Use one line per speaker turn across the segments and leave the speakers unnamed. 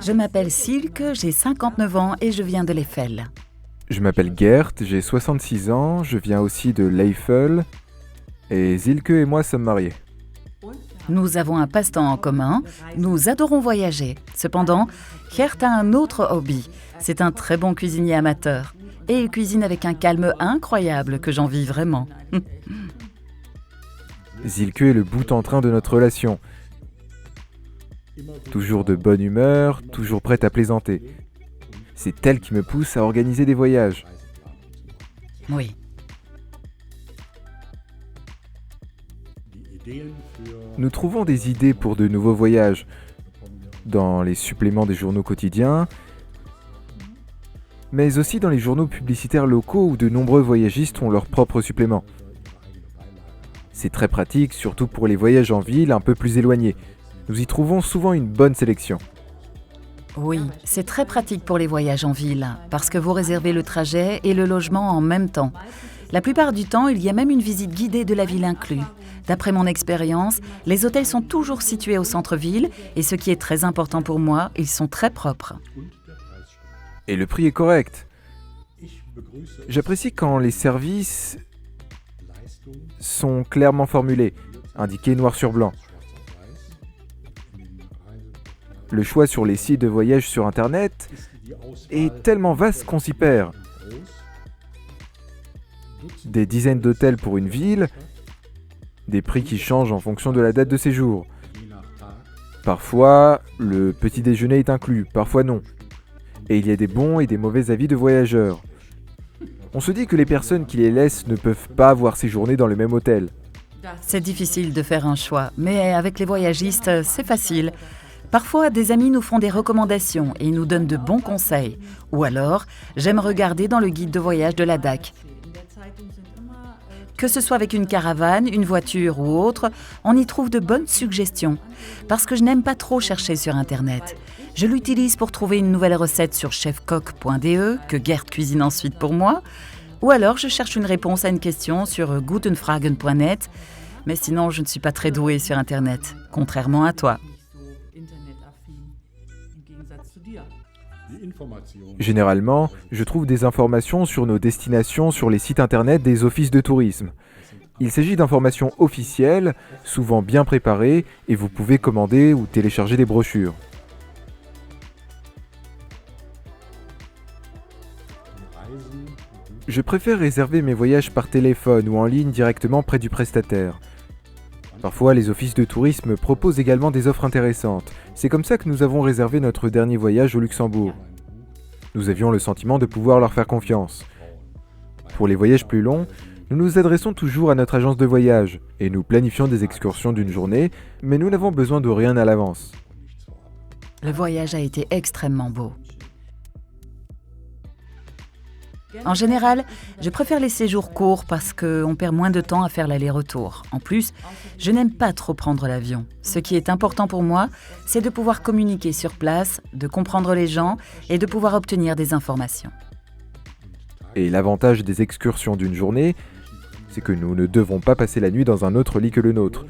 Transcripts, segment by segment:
Je m'appelle Silke, j'ai 59 ans et je viens de l'Eiffel.
Je m'appelle Gert, j'ai 66 ans, je viens aussi de l'Eiffel. Et Silke et moi sommes mariés.
Nous avons un passe-temps en commun, nous adorons voyager. Cependant, Gert a un autre hobby. C'est un très bon cuisinier amateur. Et il cuisine avec un calme incroyable que j'envie vraiment.
Silke est le bout en train de notre relation. Toujours de bonne humeur, toujours prête à plaisanter. C'est elle qui me pousse à organiser des voyages.
Oui.
Nous trouvons des idées pour de nouveaux voyages dans les suppléments des journaux quotidiens, mais aussi dans les journaux publicitaires locaux où de nombreux voyagistes ont leurs propres suppléments. C'est très pratique, surtout pour les voyages en ville un peu plus éloignés. Nous y trouvons souvent une bonne sélection.
Oui, c'est très pratique pour les voyages en ville, parce que vous réservez le trajet et le logement en même temps. La plupart du temps, il y a même une visite guidée de la ville inclus. D'après mon expérience, les hôtels sont toujours situés au centre-ville et ce qui est très important pour moi, ils sont très propres.
Et le prix est correct. J'apprécie quand les services sont clairement formulés, indiqués noir sur blanc. Le choix sur les sites de voyage sur Internet est tellement vaste qu'on s'y perd. Des dizaines d'hôtels pour une ville, des prix qui changent en fonction de la date de séjour. Parfois, le petit déjeuner est inclus, parfois non. Et il y a des bons et des mauvais avis de voyageurs. On se dit que les personnes qui les laissent ne peuvent pas avoir séjourné dans le même hôtel.
C'est difficile de faire un choix, mais avec les voyagistes, c'est facile. Parfois, des amis nous font des recommandations et nous donnent de bons conseils. Ou alors, j'aime regarder dans le guide de voyage de la DAC. Que ce soit avec une caravane, une voiture ou autre, on y trouve de bonnes suggestions. Parce que je n'aime pas trop chercher sur Internet. Je l'utilise pour trouver une nouvelle recette sur chefcoq.de, que Gert cuisine ensuite pour moi. Ou alors, je cherche une réponse à une question sur gutenfragen.net. Mais sinon, je ne suis pas très douée sur Internet, contrairement à toi.
Généralement, je trouve des informations sur nos destinations sur les sites internet des offices de tourisme. Il s'agit d'informations officielles, souvent bien préparées, et vous pouvez commander ou télécharger des brochures. Je préfère réserver mes voyages par téléphone ou en ligne directement près du prestataire. Parfois, les offices de tourisme proposent également des offres intéressantes. C'est comme ça que nous avons réservé notre dernier voyage au Luxembourg. Nous avions le sentiment de pouvoir leur faire confiance. Pour les voyages plus longs, nous nous adressons toujours à notre agence de voyage et nous planifions des excursions d'une journée, mais nous n'avons besoin de rien à l'avance.
Le voyage a été extrêmement beau. En général, je préfère les séjours courts parce qu'on perd moins de temps à faire l'aller-retour. En plus, je n'aime pas trop prendre l'avion. Ce qui est important pour moi, c'est de pouvoir communiquer sur place, de comprendre les gens et de pouvoir obtenir des informations.
Et l'avantage des excursions d'une journée, c'est que nous ne devons pas passer la nuit dans un autre lit que le nôtre.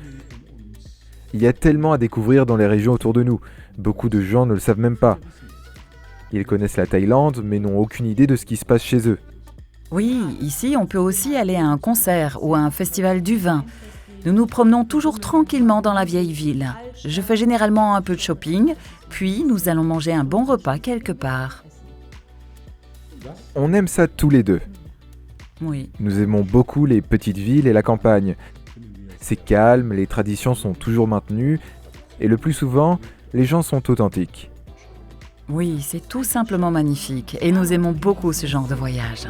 Il y a tellement à découvrir dans les régions autour de nous. Beaucoup de gens ne le savent même pas. Ils connaissent la Thaïlande, mais n'ont aucune idée de ce qui se passe chez eux.
Oui, ici, on peut aussi aller à un concert ou à un festival du vin. Nous nous promenons toujours tranquillement dans la vieille ville. Je fais généralement un peu de shopping, puis nous allons manger un bon repas quelque part.
On aime ça tous les deux.
Oui.
Nous aimons beaucoup les petites villes et la campagne. C'est calme, les traditions sont toujours maintenues, et le plus souvent, les gens sont authentiques.
Oui, c'est tout simplement magnifique et nous aimons beaucoup ce genre de voyage.